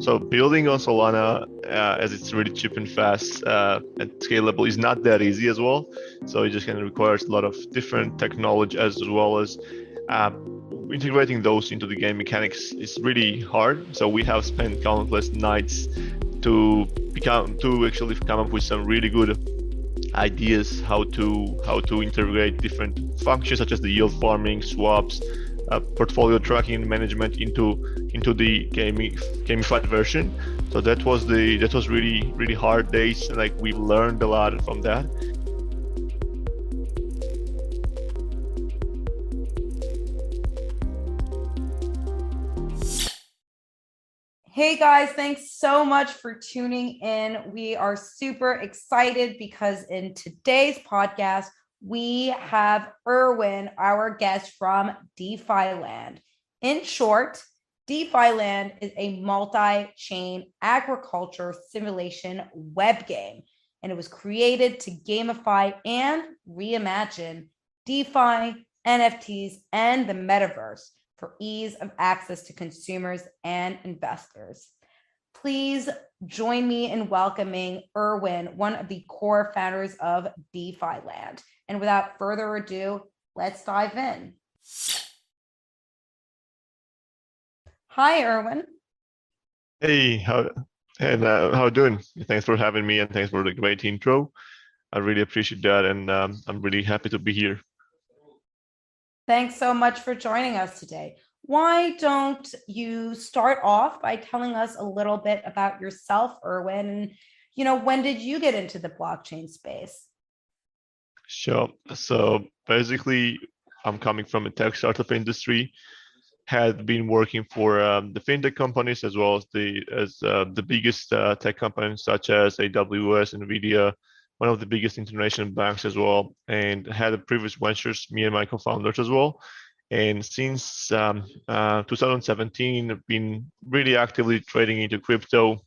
So building on Solana, as it's really cheap and fast and scalable, is not that easy as well. So it just kind of requires a lot of different technology as well as uh, integrating those into the game mechanics is really hard. So we have spent countless nights to actually come up with some really good ideas how to integrate different functions such as the yield farming, swaps, portfolio tracking management into the gamified version. So that was really hard days, and like we learned a lot from that. Hey guys, thanks so much for tuning in. We are super excited because in today's podcast, we have Erwin, our guest from DeFi Land. In short, DeFi Land is a multi-chain agriculture simulation web game, and it was created to gamify and reimagine DeFi, NFTs, and the metaverse for ease of access to consumers and investors. Please join me in welcoming Erwin, one of the core founders of DeFi Land. And without further ado, let's dive in. Hi, Erwin. Hey, how how you doing? Thanks for having me, and thanks for the great intro. I really appreciate that, and I'm really happy to be here. Thanks so much for joining us today. Why don't you start off by telling us a little bit about yourself, Erwin, and when did you get into the blockchain space? Sure. So basically, I'm coming from a tech startup industry. Had been working for the fintech companies as well as the biggest tech companies such as AWS, Nvidia, one of the biggest international banks as well, and had a previous ventures, me and my co-founders as well. And since 2017, I've been really actively trading into crypto.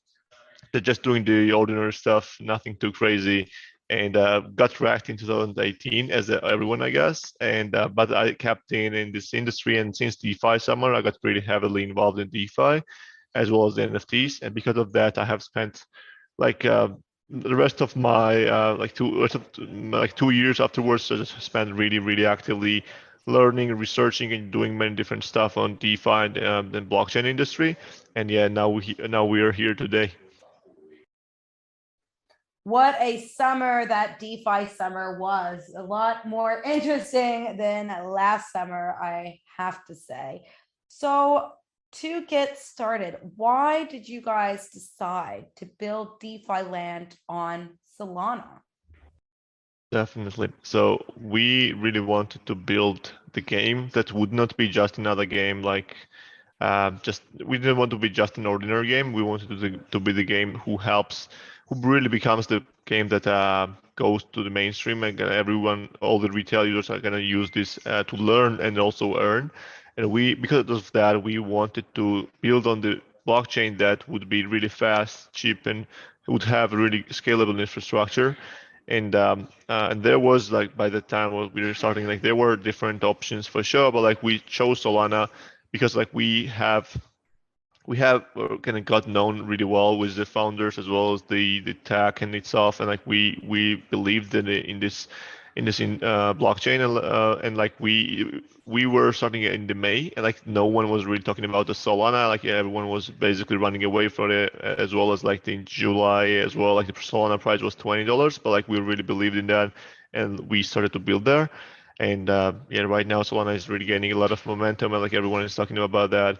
They're just doing the ordinary stuff, nothing too crazy, and got wrecked in 2018 as everyone, I guess. And but I kept in this industry, and since DeFi summer, I got really heavily involved in DeFi as well as the NFTs. And because of that, I have spent like the rest of my like 2 years afterwards, I just spent really actively learning, researching, and doing many different stuff on DeFi and blockchain industry. And yeah, now we are here today. What a summer that DeFi summer was. A lot more interesting than last summer, I have to say. So, to get started, why did you guys decide to build DeFi Land on Solana? Definitely. So we really wanted to build the game that would not be just another game just we didn't want to be just an ordinary game. We wanted to be the game who really becomes the game that goes to the mainstream, and everyone, all the retail users are gonna use this to learn and also earn. And because of that, we wanted to build on the blockchain that would be really fast, cheap, and would have really scalable infrastructure. And there was like by the time we were starting, like there were different options for sure, but like we chose Solana because like we have kind of got known really well with the founders as well as the tech and itself, and like we believed in blockchain, and like we were starting it in the May, and like no one was really talking about the Solana, like everyone was basically running away from it, as well as like in July as well, like the Solana price was $20, but like we really believed in that, and we started to build there. And yeah, right now Solana is really gaining a lot of momentum, and like everyone is talking about that.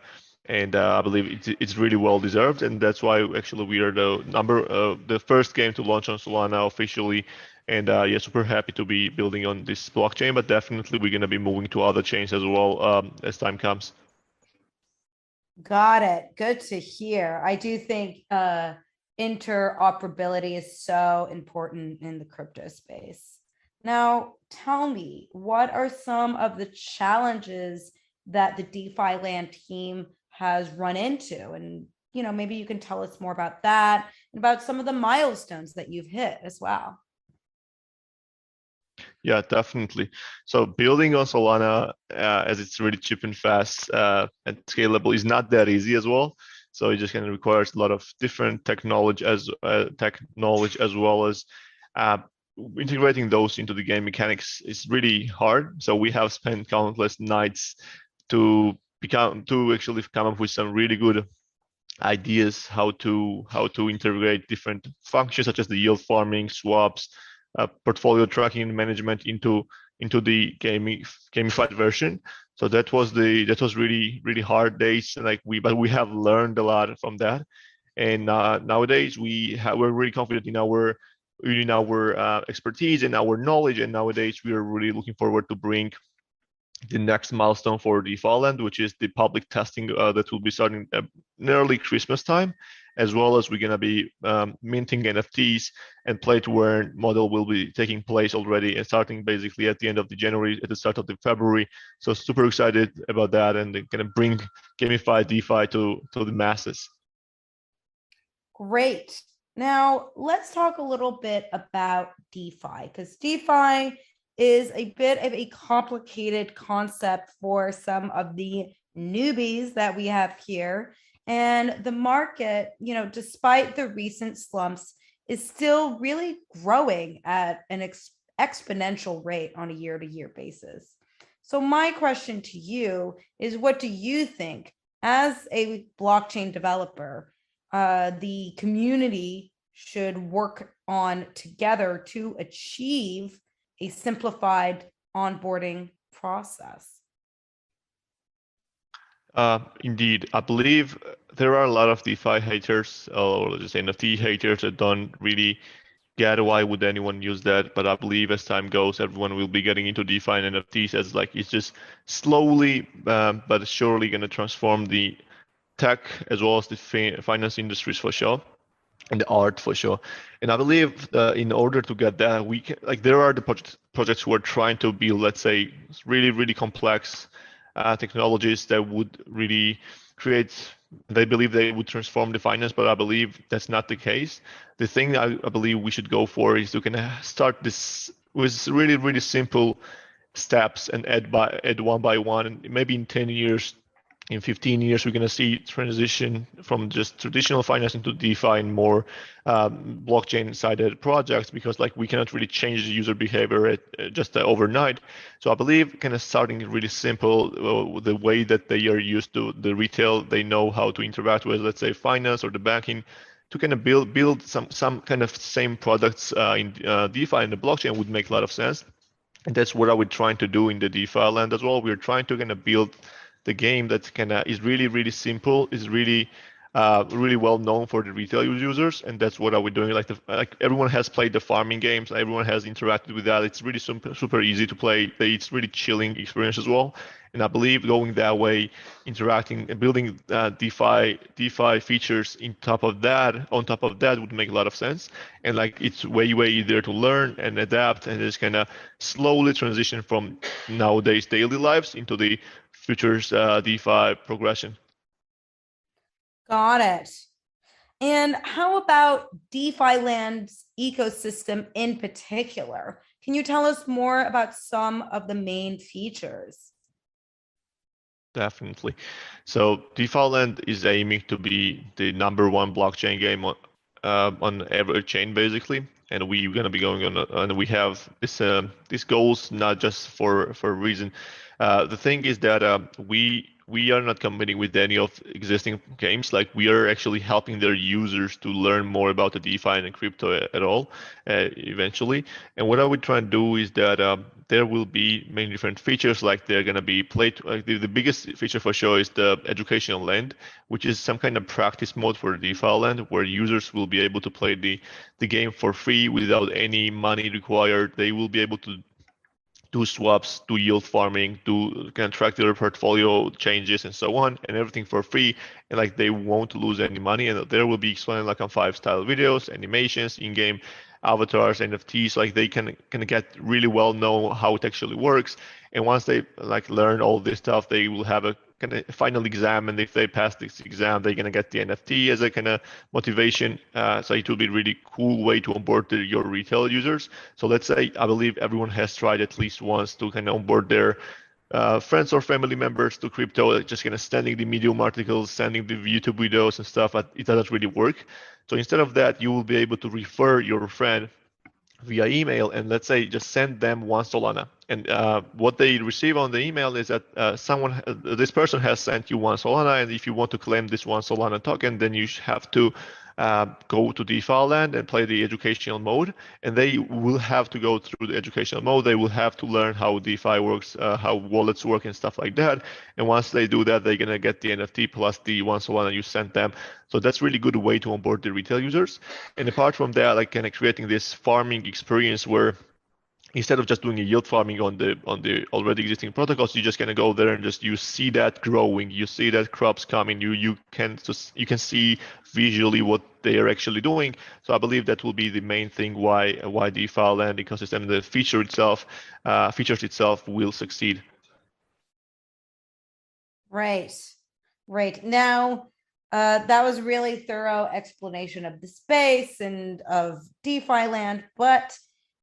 And I believe it's really well deserved, and that's why actually we are the first game to launch on Solana officially. And yeah, super happy to be building on this blockchain, but definitely we're gonna be moving to other chains as well as time comes. Got it. Good to hear. I do think interoperability is so important in the crypto space. Now, tell me, what are some of the challenges that the DeFi Land team has run into? And, maybe you can tell us more about that and about some of the milestones that you've hit as well. Yeah, definitely. So building on Solana, as it's really cheap and fast and scalable, is not that easy as well. So it just kind of requires a lot of different tech knowledge as well as uh, integrating those into the game mechanics is really hard. So we have spent countless nights to actually come up with some really good ideas how to integrate different functions such as the yield farming, swaps, portfolio tracking and management into the gamified version. So that was really hard days, and but we have learned a lot from that. And nowadays we're really confident in our expertise and our knowledge. And nowadays we are really looking forward to bring the next milestone for DeFi Land, which is the public testing that will be starting in early Christmas time, as well as we're going to be minting NFTs, and play to earn model will be taking place already and starting basically at the end of the January, at the start of the February. So super excited about that, and going to bring gamified DeFi to the masses. Great. Now let's talk a little bit about DeFi, because DeFi is a bit of a complicated concept for some of the newbies that we have here. And the market, despite the recent slumps, is still really growing at an exponential rate on a year-to-year basis. So my question to you is, what do you think, as a blockchain developer, the community should work on together to achieve a simplified onboarding process? Indeed, I believe there are a lot of DeFi haters, or just NFT haters, that don't really get why would anyone use that. But I believe as time goes, everyone will be getting into DeFi and NFTs, as it's just slowly but surely going to transform the tech as well as the finance industries for sure, and the art for sure. And I believe in order to get that, we can, there are the projects who are trying to build, let's say, really complex technologies that would really create. They believe they would transform the finance, but I believe that's not the case. The thing I believe we should go for is to kind of start this with really simple steps and add one by one, and maybe in 10 years, in 15 years, we're going to see transition from just traditional finance into DeFi and more blockchain-sided projects, because we cannot really change the user behavior just overnight. So I believe kind of starting really simple, the way that they are used to the retail, they know how to interact with, let's say, finance or the banking, to kind of build some kind of same products in DeFi and the blockchain would make a lot of sense. And that's what I would trying to do in the DeFi land as well. We're trying to kind of build the game that kind of is really simple, is really well known for the retail users, and that's what I would doing. Like everyone has played the farming games, everyone has interacted with that. It's really super easy to play. It's really chilling experience as well. And I believe going that way, interacting and building DeFi features on top of that would make a lot of sense. And it's way easier to learn and adapt, and just kind of slowly transition from nowadays daily lives into the futures DeFi progression. Got it. And how about DeFi Land's ecosystem in particular? Can you tell us more about some of the main features? Definitely. So DeFi Land is aiming to be the #1 blockchain game on every chain, basically. And we're gonna be going on, and we have these goals not just for a reason. The thing is that we are not competing with any of existing games. We are actually helping their users to learn more about the DeFi and crypto at all eventually. And what I would try and do is that there will be many different features. They're gonna be played. The biggest feature for sure is the educational land, which is some kind of practice mode for DeFi land, where users will be able to play the game for free without any money required. They will be able to do swaps, do yield farming, do kind of track their portfolio changes and so on, and everything for free. And they won't lose any money. And there will be explained on 5 style videos, animations, in-game avatars, NFTs. They can get really well know how it actually works. And once they learn all this stuff, they will have a kind of final exam, and if they pass this exam, they're gonna get the NFT as a kind of motivation. So it will be a really cool way to onboard your retail users. So let's say I believe everyone has tried at least once to kind of onboard their friends or family members to crypto, like just kind of sending the Medium articles, sending the YouTube videos and stuff. But it doesn't really work. So instead of that, you will be able to refer your friend via email, and let's say just send them one Solana. And what they receive on the email is that this person has sent you one Solana, and if you want to claim this one Solana token, then you have to go to DeFi Land and play the educational mode. And they will have to go through the educational mode. They will have to learn how DeFi works, how wallets work, and stuff like that. And once they do that, they're gonna get the NFT plus the one Solana you sent them. So that's really good way to onboard the retail users. And apart from that, like kind of creating this farming experience where instead of just doing a yield farming on the already existing protocols, you just gonna go there and just you see that growing, you see that crops coming, you can see visually what they are actually doing. So I believe that will be the main thing why DeFi Land ecosystem, the features itself will succeed. Right. Now, that was really thorough explanation of the space and of DeFi Land, but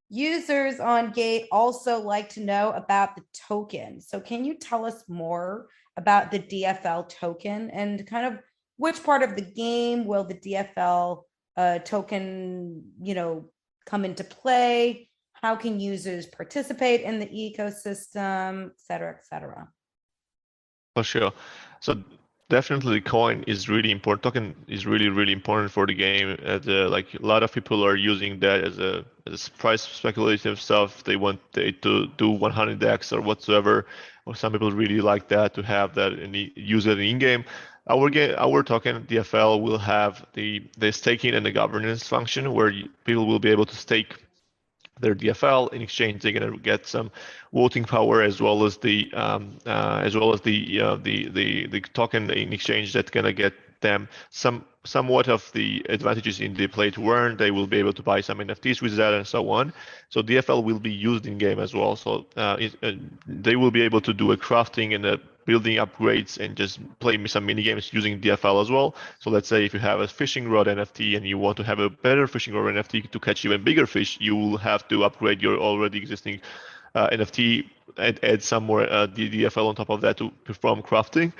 users on Gate also like to know about the token. So can you tell us more about the DFL token and kind of which part of the game will the DFL token, come into play? How can users participate in the ecosystem, et cetera, et cetera? For sure. So definitely the coin is really important. Token is really, really important for the game. Like a lot of people are using that as price speculative stuff. They want it to do 100x or whatsoever. Or some people really like that to have that and use it in game. Our token DFL will have the staking and the governance function where people will be able to stake their DFL. In exchange, they're gonna get some voting power as well as the token in exchange that's gonna get them somewhat of the advantages in the play to earn. They will be able to buy some NFTs with that and so on. So DFL will be used in game as well. So they will be able to do a crafting and a building upgrades and just play some mini games using DFL as well. So let's say if you have a fishing rod NFT and you want to have a better fishing rod NFT to catch even bigger fish, you will have to upgrade your already existing NFT and add some more DFL on top of that to perform crafting.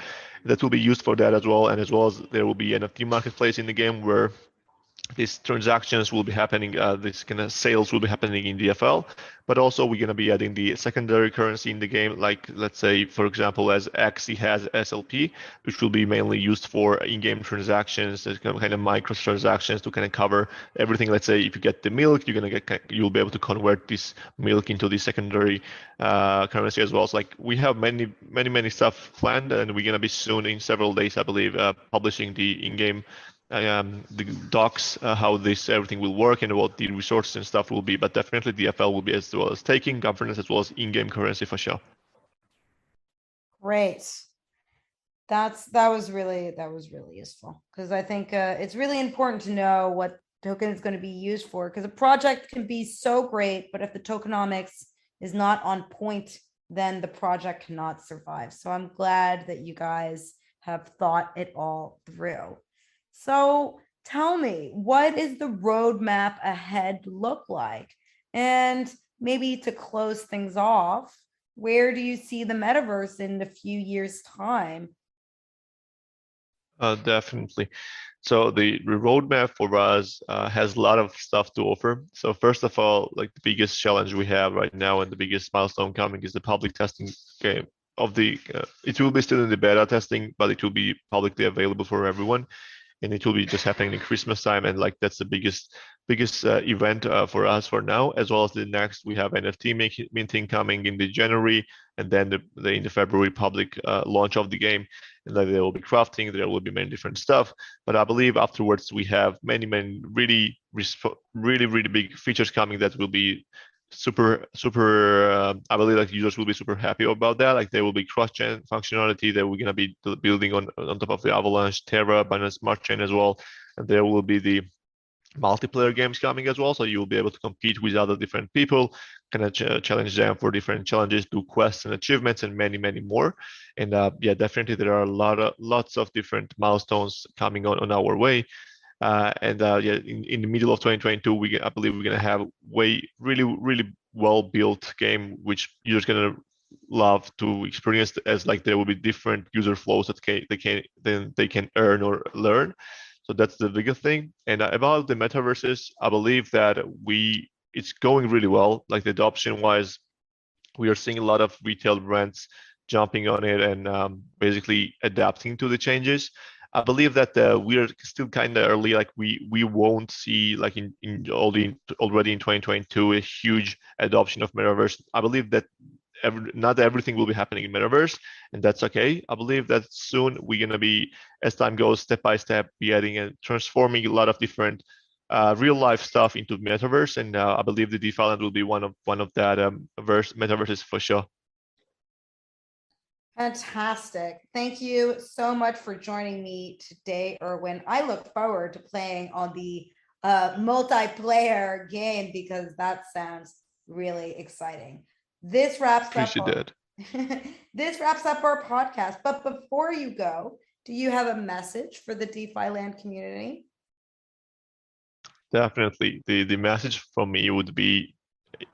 That will be used for that as well, and as well as there will be an NFT marketplace in the game where these transactions will be happening, this kind of sales will be happening in DFL, but also we're going to be adding the secondary currency in the game, like let's say, for example, as Axie has SLP, which will be mainly used for in-game transactions, as kind of micro transactions to kind of cover everything. Let's say if you get the milk, you'll be able to convert this milk into the secondary currency as well. So like we have many stuff planned, and we're going to be soon in several days, I believe, publishing the in-game the docs, how this everything will work and what the resources and stuff will be, but definitely DFL will be as well as staking, governance, as well as in-game currency for sure. Great. That was really useful because I think it's really important to know what token is going to be used for, because a project can be so great, but if the tokenomics is not on point, then the project cannot survive. So I'm glad that you guys have thought it all through. So tell me, what is the roadmap ahead look like? And maybe to close things off, where do you see the metaverse in a few years' time? Definitely. So the roadmap for us has a lot of stuff to offer. So first of all, like the biggest challenge we have right now and the biggest milestone coming is the public testing game of the. It will be still in the beta testing, but it will be publicly available for everyone, and it will be just happening in Christmas time, and like that's the biggest event for us for now. As well as the next, we have NFT minting coming in the January, and then in the February public launch of the game, and then there will be crafting, there will be many different stuff. But I believe afterwards we have many really big features coming that will be super I believe like users will be super happy about that. Like there will be cross-chain functionality that we're going to be building on top of the Avalanche, Terra, Binance Smart Chain as well, and there will be the multiplayer games coming as well, so you'll be able to compete with other different people, kind of challenge them for different challenges, do quests and achievements, and many more. And yeah, definitely there are lots of different milestones coming on our way. And yeah, in the middle of 2022, I believe we're gonna have really well built game which users gonna love to experience as like there will be different user flows that they can earn or learn. So that's the biggest thing. And about the metaverses, I believe that it's going really well. Like the adoption wise, we are seeing a lot of retail brands jumping on it and basically adapting to the changes. I believe that we are still kind of early. Like we won't see like already in 2022 a huge adoption of metaverse. I believe that not everything will be happening in metaverse, and that's okay. I believe that soon we're gonna be, as time goes, step by step, be adding and transforming a lot of different real life stuff into metaverse, and I believe the DeFi Land will be one of that metaverses for sure. Fantastic. Thank you so much for joining me today, Erwin. I look forward to playing on the multiplayer game because that sounds really exciting. This wraps Appreciate up that. this wraps up our podcast. But before you go, do you have a message for the DeFi Land community? Definitely. The message from me would be,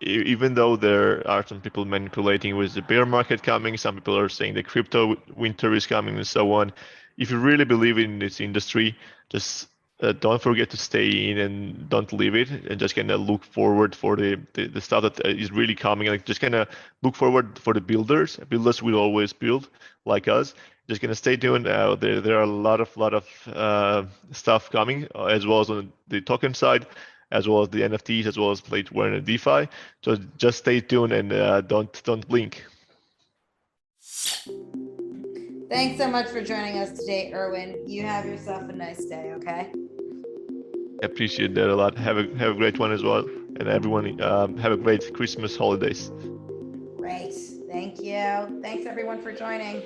even though there are some people manipulating with the bear market coming, some people are saying the crypto winter is coming and so on. If you really believe in this industry, just don't forget to stay in and don't leave it, and just kind of look forward for the stuff that is really coming. Like just kind of look forward for the builders. Builders will always build like us. Just gonna stay tuned. There are a lot of stuff coming, as well as on the token side, as well as the NFTs, as well as play to earn and DeFi. So just stay tuned and don't blink. Thanks so much for joining us today, Erwin. You have yourself a nice day, okay? I appreciate that a lot. Have a great one as well, and everyone have a great Christmas holidays. Great. Thank you. Thanks everyone for joining.